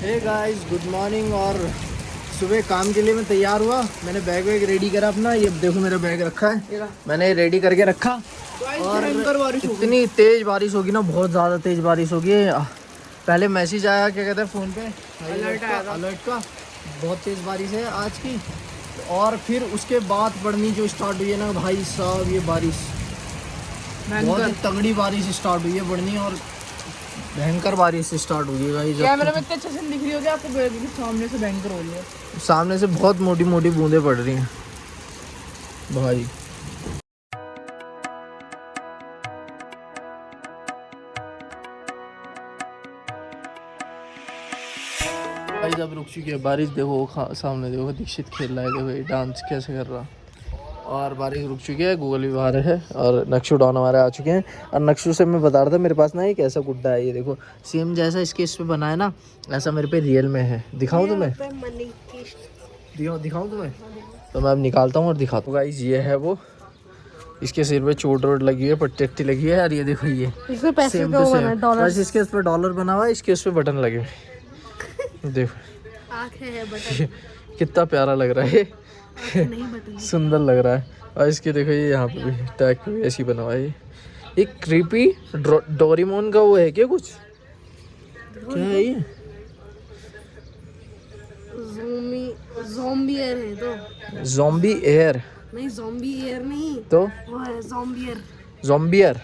Hey guys, good morning. और सुबह काम के लिए मैं तैयार हुआ। मैंने बैग वैग रेडी करा अपना। ये देखो मेरा बैग रखा है, मैंने रेडी करके रखा। और इतनी तेज़ बारिश होगी ना, बहुत ज़्यादा तेज़ बारिश होगी। पहले मैसेज आया, क्या कहते हैं, फ़ोन पे अलर्ट का बहुत तेज़ बारिश है आज की। और फिर उसके बाद पड़नी जो स्टार्ट हुई है ना भाई साहब, ये बारिश बहुत ही तगड़ी बारिश स्टार्ट हुई है पड़नी। और भयंकर बारिश स्टार्ट हुई है। कैमरे में इतने अच्छे से दिख रही होगी आपको, सामने से भयंकर हो रही है। सामने से बहुत मोटी मोटी बूंदें पड़ रही हैं भाई। जब रुक चुकी है बारिश, देखो सामने देखो दीक्षित खेल रहा है, देखो ये डांस कैसे कर रहा। और बारिश रुक चुकी है, गूगल भी बाहर है और नक्शू डॉन हमारे आ चुके हैं। और नक्शू से मैं बता रहा था, मेरे पास ना एक ऐसा गुड्डा है, ये देखो सेम जैसा इसके इस पे बना है ना, ऐसा मेरे पे रियल में है। दिखाऊं तुम्हें? दिखाऊं तुम्हें? तो मैं अब निकालता हूँ और दिखाता हूँ। गाइस ये है वो, इसके सिर पे चोट वोट लगी है, पट्टी लगी है। और ये देखो ये सेम टू सेम, बस इसके उस पर डॉलर बना हुआ है, इसके उस पर बटन लगे हुए। देखो आँखें हैं बटन। कितना प्यारा लग रहा है, सुंदर लग रहा है। और इसके देखो ये यहाँ पे भी टैग पे भी ऐसी बना हुआ है। ये क्रीपी डोरेमोन का वो है क्या कुछ? क्या है ये? ज़ॉम्बी एयर है तो। ज़ॉम्बी एयर नहीं, ज़ॉम्बी एयर नहीं तो वो है ज़ॉम्बियर। ज़ॉम्बियर,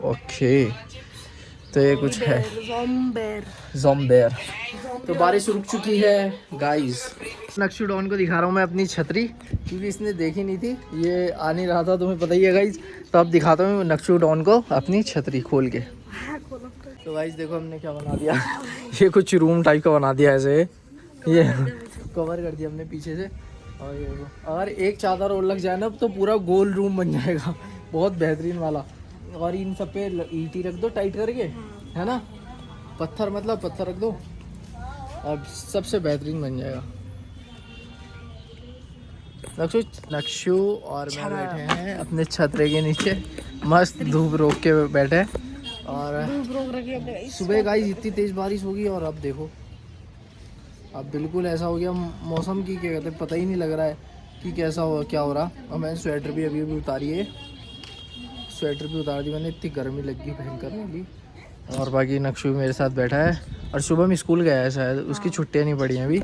ओके। तो ये कुछ है ज़ॉम्बेयर। तो बारिश रुक चुकी है गाइस। नक्शू डॉन को दिखा रहा हूँ मैं अपनी छतरी, क्योंकि इसने देखी नहीं थी, ये आ नहीं रहा था, तुम्हें पता ही है गाइस। तो अब दिखाता हूँ नक्शू डॉन को अपनी छतरी खोल के। तो गाइस देखो हमने क्या बना दिया। ये कुछ रूम टाइप का बना दिया ऐसे, ये कवर कर दिया हमने पीछे से। और ये देखो, अगर एक चादर और लग जाए ना तो पूरा गोल रूम बन जाएगा, बहुत बेहतरीन वाला। और इन सब पे ईंटी रख दो टाइट करके, है ना, पत्थर मतलब पत्थर रख दो, अब सबसे बेहतरीन बन जाएगा। नक्शू और मैं बैठे हैं अपने छतरे के नीचे, मस्त धूप रोक के बैठे। और सुबह गाइस इतनी तेज़ बारिश होगी, और अब देखो अब बिल्कुल ऐसा हो गया मौसम की, क्या कहते हैं, पता ही नहीं लग रहा है कि कैसा हो क्या हो रहा। और मैंने स्वेटर भी अभी उतारी है, स्वेटर भी उतार दी मैंने, इतनी गर्मी लगी भयंकर वाली। और बाकी नक्शू मेरे साथ बैठा है। और शुभम स्कूल गया है शायद, उसकी छुट्टियाँ नहीं पड़ी हैं अभी।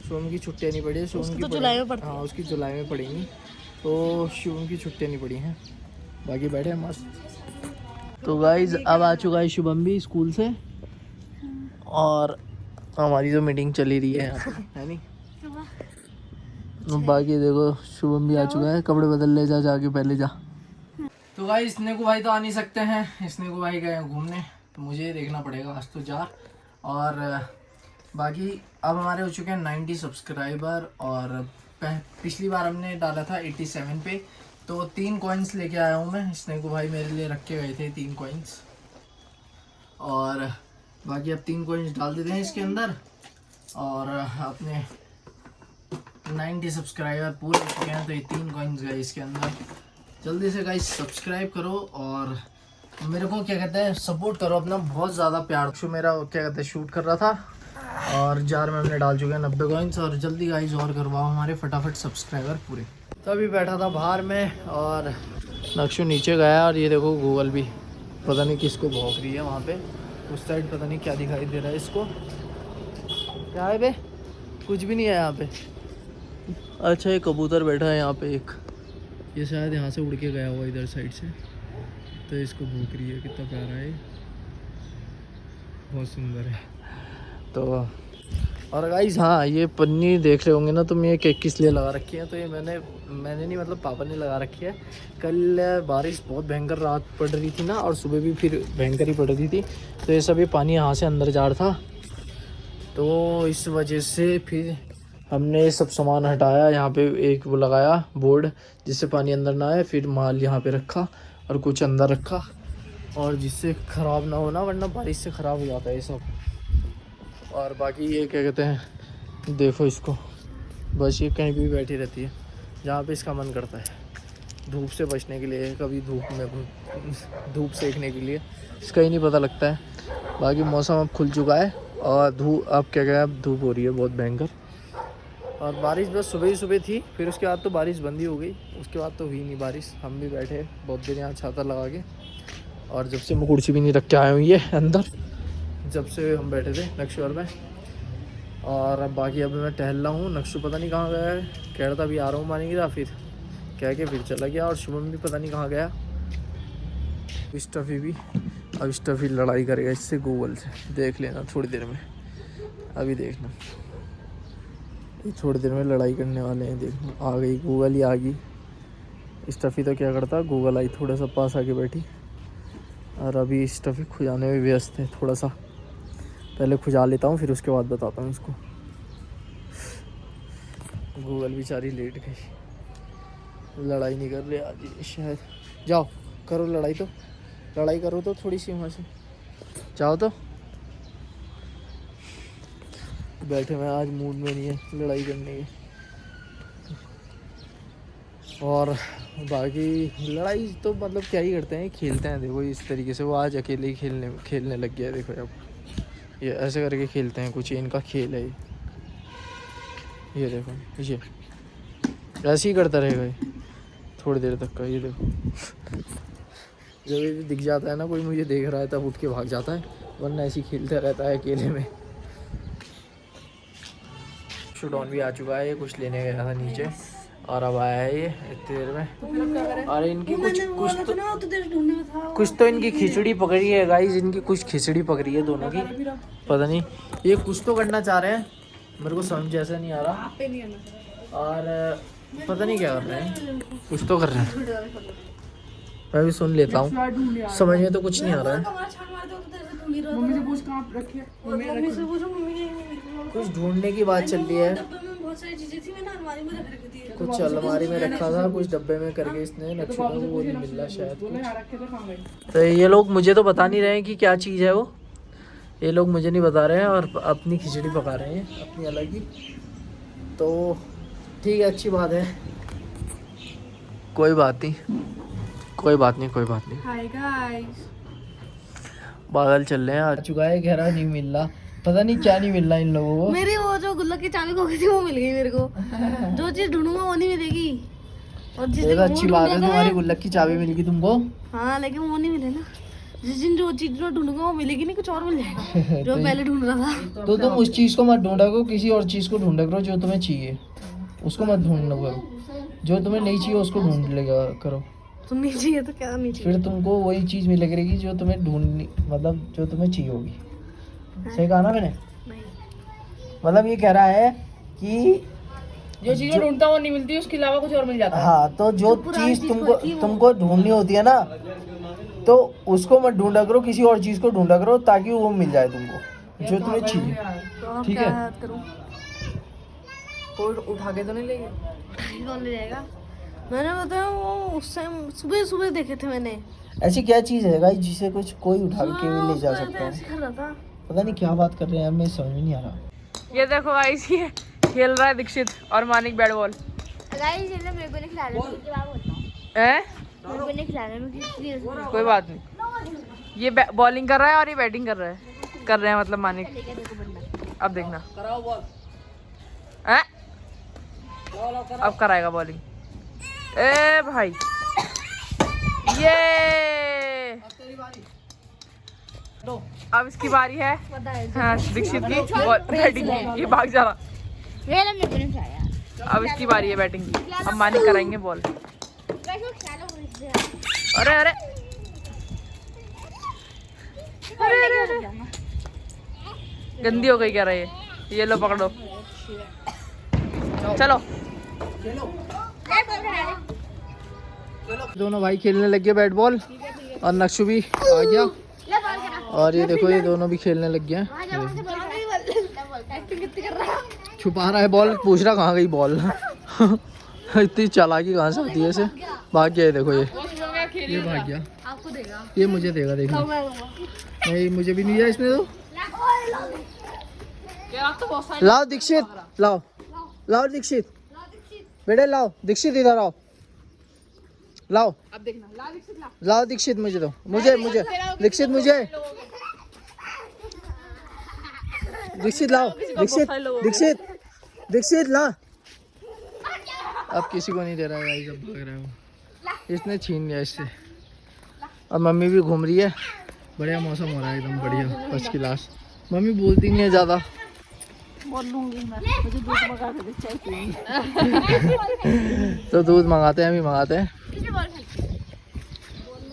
शुभम की छुट्टियाँ नहीं पड़ी है, शुभम की जुलाई में पड़ती। हाँ, उसकी जुलाई में पड़ेंगी, तो शुभम की छुट्टियाँ नहीं पड़ी हैं। बाकी बैठे हैं मस्त। तो गाइज अब आ चुका है शुभम भी स्कूल से, और हमारी जो मीटिंग चली रही है यहाँ पे, है नहीं। बाकी देखो शुभम भी आ चुका है, कपड़े बदल ले जा जाके पहले जा। तो भाई इसने को भाई तो आ नहीं सकते हैं, इसने को भाई गए घूमने, तो मुझे देखना पड़ेगा आज तो जार। और बाकी अब हमारे हो चुके हैं 90 सब्सक्राइबर। और पिछली बार हमने डाला था 87 पे, तो 3 कॉइन्स लेके आया हूँ मैं। इसने को भाई मेरे लिए रख के गए थे 3 कॉइन्स, और बाकी अब 3 कॉइन्स डाल देते हैं इसके अंदर। और अपने 90 सब्सक्राइबर पूरे हो चुके हैं, तो ये 3 कॉइन्स गए इसके अंदर। जल्दी से गाइस सब्सक्राइब करो और मेरे को क्या कहते हैं सपोर्ट करो अपना, बहुत ज़्यादा प्यार। शो मेरा क्या कहते हैं शूट कर रहा था, और जार में हमने डाल चुके हैं 90 कॉइन्स। और जल्दी गाइस और करवाओ हमारे फटाफट सब्सक्राइबर पूरे। तो अभी बैठा था बाहर में, और नक्शू नीचे गया। और ये देखो गूगल भी पता नहीं किसको भौंक रही है वहाँ पे, उस साइड पता नहीं क्या दिखाई दे रहा है इसको। क्या है बे? कुछ भी नहीं है यहाँ पे। अच्छा ये कबूतर बैठा है यहाँ पे एक, ये शायद यहाँ से उड़ के गया हुआ इधर साइड से, तो इसको भूख रही है। कितना प्यारा है, बहुत सुंदर है। तो और गाइस हाँ, ये पन्नी देख रहे होंगे ना तुम, ये केक किस लिए लगा रखी है? तो ये मैंने नहीं, मतलब पापा ने लगा रखी है। कल बारिश बहुत भयंकर रात पड़ रही थी ना, और सुबह भी फिर भयंकर ही पड़ रही थी, तो ये सभी पानी यहाँ से अंदर जा रहा था, तो इस वजह से फिर हमने सब सामान हटाया। यहाँ पे एक वो लगाया बोर्ड जिससे पानी अंदर ना आए, फिर माल यहाँ पे रखा और कुछ अंदर रखा, और जिससे ख़राब ना होना, वरना बारिश से ख़राब हो जाता है ये सब। और बाकी ये क्या कहते हैं, देखो इसको, बस ये कहीं भी बैठी रहती है जहाँ पे इसका मन करता है, धूप से बचने के लिए, कभी धूप सेकने के लिए, इसका ही नहीं पता लगता है। बाकी मौसम अब खुल चुका है, और धूप, अब क्या क्या, अब धूप हो रही है बहुत भयंकर। और बारिश बस सुबह ही सुबह थी, फिर उसके बाद तो बारिश बंद ही हो गई। उसके बाद तो हुई नहीं बारिश। हम भी बैठे बहुत देर यहाँ छाता लगा के, और जब से मैं कुर्सी भी नहीं रख के आया हूँ ये अंदर, जब से हम बैठे थे नक्शुवर में। और अब बाकी अभी मैं टहल रहा हूँ। नक्शु पता नहीं कहाँ गया है, कह रहा था अभी आ रहा हूँ मानेगी था, फिर कह के फिर चला गया। और शुभम भी पता नहीं कहाँ गया। स्टफी भी, अब स्टफी लड़ाई करेगा इससे गूगल से, देख लेना थोड़ी देर में। अभी देखना, ये थोड़ी देर में लड़ाई करने वाले हैं। देखना आ गई गूगल ही आ गई। स्टफी तो क्या करता, गूगल आई थोड़ा सा पास आके बैठी, और अभी स्टफी खुजाने में व्यस्त है। थोड़ा सा पहले खुजा लेता हूँ, फिर उसके बाद बताता हूँ इसको। गूगल बेचारी लेट गई, लड़ाई नहीं कर रही आज शायद। जाओ करो लड़ाई, तो लड़ाई करो तो थोड़ी सी वहाँ से, जाओ तो। बैठे मैं आज मूड में नहीं है लड़ाई करने के। और बाकी लड़ाई तो मतलब क्या ही करते हैं, खेलते हैं। देखो इस तरीके से वो आज अकेले ही खेलने लग गया है। देखो अब ये ऐसे करके खेलते हैं, कुछ इनका खेल है ये देखो, ये ऐसे ही करता रहेगा ये थोड़ी देर तक का। ये देखो जब ये दिख जाता है ना कोई मुझे देख रहा है, तब उठ के भाग जाता है, वरना ऐसे ही खेलता रहता है अकेले में। शूडॉन भी आ चुका है, ये कुछ लेने गया था नीचे, और अब आया है ये इतनी देर में। और इनकी कुछ तो इनकी खिचड़ी पकड़ी है गाइस, इनकी कुछ खिचड़ी पकड़ी है दोनों की, पता नहीं ये कुछ तो करना चाह रहे हैं, मेरे को समझ जैसा नहीं आ रहा। और पता नहीं क्या कर रहे हैं, कुछ तो कर रहे हैं। मैं भी सुन लेता हूँ, समझ में तो कुछ नहीं आ रहा है। मम्मी से पूछ कहाँ रखी है, मम्मी से पूछो, मम्मी ने कुछ ढूंढने की बात चल रही है। डब्बे में बहुत सारी चीजें थी, मैंने अलमारी में रख रखी थी। कुछ अलमारी में रखा था, कुछ डब्बे में करके इसने नक्शे को वो नहीं मिल रहा शायद कुछ। तो ये लोग मुझे तो बता नहीं रहे हैं कि क्या चीज़ है वो, ये लोग मुझे नहीं बता रहे हैं, और अपनी खिचड़ी पका रहे हैं अपनी अलग ही। तो ठीक है, अच्छी बात है, कोई बात नहीं, कोई बात नहीं, कोई बात नहीं। हाय गाइस, बादल चल रहे हैं, आ चुका है, कह रहा नहीं मिल रहा, पता नहीं क्या नहीं मिल रहा इन लोगों को। मेरी वो जो गुल्लक की चाबी खो गई थी वो मिल गई मेरे को। जो चीज ढूंढूंगा वो नहीं मिलेगी, और जिस दिन अच्छी बात है तुम्हारी गुल्लक की चाबी मिल गई तुमको। हाँ लेकिन वो नहीं मिले ना, जिस दिन जो चीज जो ढूंढूंगा वो मिलेगी नहीं, कुछ और मिल जाएगा जो पहले ढूंढ रहा था। तो तुम उस चीज को मत ढूंढा करो, किसी और चीज को ढूंढा करो जो तुम्हें चाहिए, उसको मत ढूंढना करो। जो तुम्हें नहीं चाहिए उसको ढूंढ लेगा करो, तुम नहीं चाहिए तो क्या नहीं चाहिए, फिर तुमको वही चीज मिले करेगी जो तुम्हें ढूंढनी, मतलब जो तुम्हें चाहिए होगी। सही कहा ना मैंने? नहीं। मतलब ये कह रहा है कि जो चीजें ढूंढता वो नहीं मिलती, उसके अलावा कुछ और मिल जाता है। हाँ, तो जो चीज तुमको ढूंढनी होती है ना, तो उसको मत ढूंढा करो, किसी और चीज को ढूंढा करो ताकि वो मिल जाए तुमको जो तुम्हें चाहिए। तो ठीक क्या है। याद करूं? कोई उठा के तो नहीं ले गया? कौन ले जाएगा? मैंने बताया वो उस टाइम सुबह सुबह देखे थे मैंने। ऐसी क्या चीज है गाइस जिसे कुछ कोई उठा के भी ले जा सकता ऐसे है? कर रहा था। पता नहीं क्या बात कर रहे हैं, हमें समझ में नहीं आ रहा। ये देखो गाइस, ये खेल रहा है दीक्षित और मानिक बैट बॉल। गाइस ये मेरे को नहीं खिला रहे, मैं बोलता हूं। हैं? मेरे को नहीं खिला रहे, मैं कोई बात नहीं। ये बॉलिंग कर रहा है और ये बैटिंग कर रहे हैं मतलब मानिक। अब देखना, हैं? अब कराएगा बॉलिंग। ए भाई, ये अब इसकी बारी है। हाँ, दीक्षित की बैटिंग की, ये भाग जा रहा। अब इसकी बारी है बैटिंग की, अब मानिक कराएंगे बॉल। अरे अरे अरे अरे अरे, गंदी हो गई कह रहा है ये लो पकड़ो, चलो। दोनों भाई खेलने लग गए बैट बॉल, और नक्शु भी आ गया, और ये देखो ये दोनों भी खेलने लग गए हैं। छुपा रहा है बॉल, पूछ रहा कहाँ गई बॉल। इतनी चालाकी कहाँ से आती है ऐसे? भाग गया, देखो ये भाग गया, आपको देगा, ये मुझे देगा, देखो नहीं मुझे भी नहीं दिया इसने। तो लाओ दीक्षित, लाओ लाओ दीक्षित, बेटे लाओ दीक्षित, इधर आओ, लाओ अब देखना, ला दीक्षित ला। लाओ दीक्षित, मुझे दो, मुझे दीक्षित, मुझे दीक्षित लाओ, दीक्षित दीक्षित दीक्षित ला। अब किसी को नहीं दे रहा है गाइस, अब भाग रहा है वो, इसने छीन लिया इससे। और मम्मी भी घूम रही है, बढ़िया मौसम हो रहा है एकदम बढ़िया फर्स्ट क्लास। मम्मी बोलती नहीं है ज़्यादा, बोल लूंगी मैं, मुझे दूध मंगा दे चाहिए। तो दूध मंगाते हैं, अभी मंगाते हैं।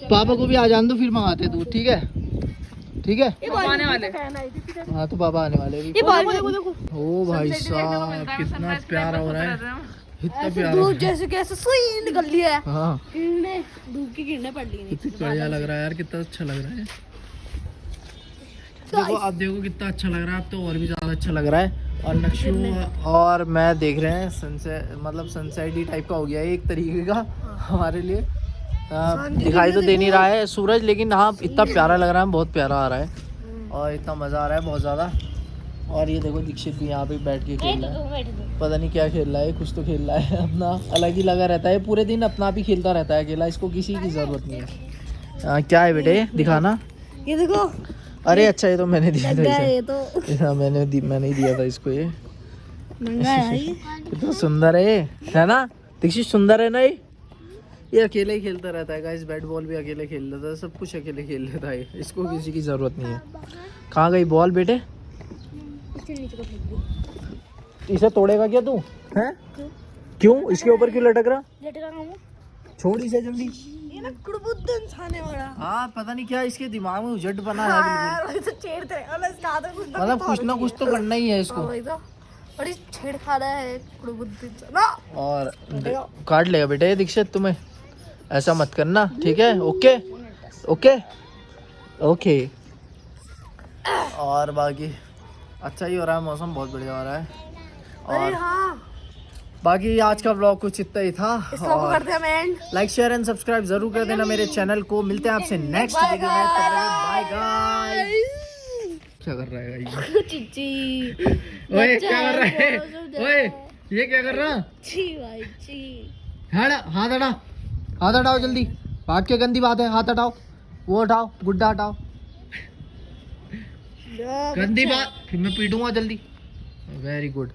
पापा को भी आ जाने दो, फिर मंगाते हैं दूध, ठीक है? ठीक है, आने वाले। हाँ तो पापा आने वाले अभी। ओ भाई साहब कितना प्यारा हो रहा है, इतना प्यारा। दूध जैसे कैसे सुई निकल रही है। हाँ किरणें, धूप की किरणें पड़ रही हैं। कितना बढ़िया लग रहा है यार, कितना अच्छा लग रहा है। देखो आप देखो कितना अच्छा लग रहा है, अब तो और भी ज़्यादा अच्छा लग रहा है। और नक्शू और मैं देख रहे हैं सनसेट, मतलब सनसेट ही टाइप का हो गया है एक तरीके का हमारे लिए। दिखाई तो दे नहीं रहा है सूरज, लेकिन हाँ इतना प्यारा लग रहा है, बहुत प्यारा आ रहा है और इतना मज़ा आ रहा है बहुत ज़्यादा। और ये देखो दीक्षित भी यहाँ पे बैठ के खेल रहा है, पता नहीं क्या खेल रहा है, कुछ तो खेल रहा है अपना, अलग ही लगा रहता है पूरे दिन, अपना आप ही खेलता रहता है अकेला, इसको किसी की ज़रूरत नहीं है। क्या है बेटे दिखाना? ये देखो, अरे अच्छा ये तो मैंने दिया था इसे। ये तो हाँ मैंने ही दिया था इसको ये। महंगा है ये। कितना सुंदर है ना दीक्षित, सुंदर है ना ये अकेले ही खेलता रहता है गाइस, बैट बॉल भी अकेले खेल लेता है, सब कुछ अकेले खेल लेता है, इसको किसी की ज़रूरत नहीं है। कहाँ गई बॉल बेटे? इसे तोड़ेगा क्या तू? हैं? क्यों इसके ऊपर क्यों लटक रहा? छोड़ इसे जल्दी। ये ना कुड़बुद्ध इंसान है बड़ा। हाँ पता नहीं क्या इसके दिमाग में उजट बना है बिल्कुल। तो छेड़ते हैं, और इसका आधा कुछ मतलब कुछ ना कुछ तो करना ही है इसको। वही तो, और ये छेड़खाना है कुड़बुद्ध इंसान ना। और काट लेगा बेटे दीक्षित, तुम्हें ऐसा मत करना, ठीक है? Okay okay okay. और बाकी अच्छा ही हो रहा है, मौसम बहुत बढ़िया हो रहा है। और हाँ, बाकी आज का व्लॉग कुछ इतना ही था। इसको करते हैं हम and. Like share and subscribe जरूर कर देना मेरे चैनल को। मिलते हैं आपसे नेक्स्ट वीडियो में, बाय गाइस। क्या कर रहा है गाइस? चिची ओए क्या कर रहा है? ओए ये क्या कर रहा? ची भाई ची। हाथ हटा, हाथ हटाओ जल्दी, भाग के गंदी बात है, हाथ हटाओ, वो हटाओ, गुड्डा हटाओ, गंदी बात, फिर मैं पीटूंगा जल्दी। Very good.